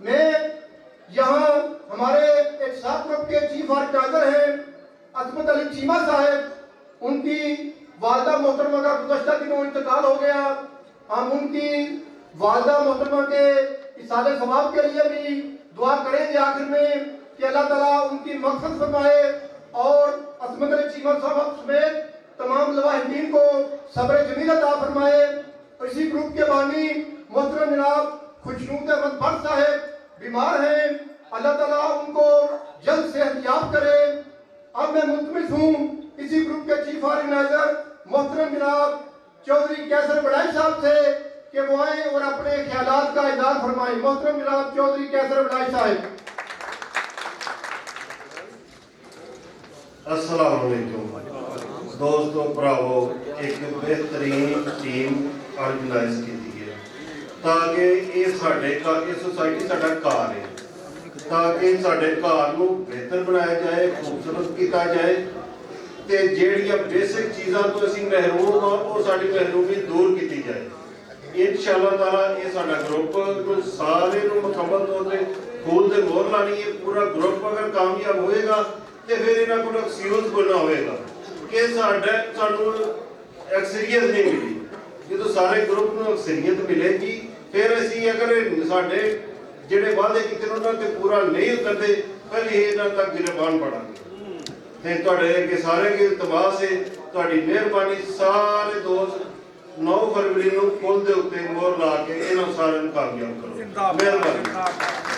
मैं यहाँ हमारे एक साथ ग्रुप के चीफ ऑर्गेनाइजर हैं असमत अली चीमा साहब, उनकी वालदा मोहतरमा का गुज़श्ता दिनों इंतकाल हो गया। हम उनकी वालदा मोहतरमा के इसाले सवाब के लिए भी दुआ करेंगे आखिर में कि अल्लाह ताला उनकी मक़फ़रत फरमाए और असमत अली चीमा साहब समेत तमाम लवाहिदीन को सब्र जमील अता फरमाए। इसी ग्रुप के बानी मोहतरम जनाब खुशनूद अहमद भट्ट साहब बीमार हैं, अल्लाह ताला उनको जल्द सेहतयाब करे। अब मैं मुतमिस हूँ इसी ग्रुप के चीफ ऑर्गेनाइजर मोहतरम जनाब चौधरी कैसर बड़ाई साहब से कि वो आए और अपने ख्यालात का इज़हार फरमाएं। मोहतरम जनाब चौधरी कैसर बड़ाई साहब। अस्सलाम वालेकुम दोस्तों भरावो, एक बेहतरीन टीम ऑर्गेनाइज की है ताकि ये साडे ये सोसाइटी साडा घर है, ताकि साडे घर को बेहतर बनाया जाए, खूबसूरत किया जाए ते जेड़ियां बेसिक चीज़ां तो असीं महरूम हाँ वो साडी महरूमी दूर की जाए। इंशाअल्लाह ताला ये साडा ग्रुप सारे मुकम्मल तौर पर फूल दे मोहर लानी है। पूरा ग्रुप अगर कामयाब होएगा तो फिर इन्हों को एक्सक्यूज बनना होएगा कि सानू अक्सरीयत नहीं मिली। जो सारे ग्रुप को अक्सरीयत मिलेगी फिर असी अगर साडे जिहड़े वादे कीते उन्होंने पूरा नहीं उतरते फिर इन्हां तक गिरबान पड़ांगे। ते तुहाडे अगे सारे के इल्तमास है, तुहाडी मेहरबानी सारे दोस्त 9 फरवरी को पुल के उत्ते मोहर ला के इन्हां सारिਆਂ ਨੂੰ कामयाब करो। मेहरबानी।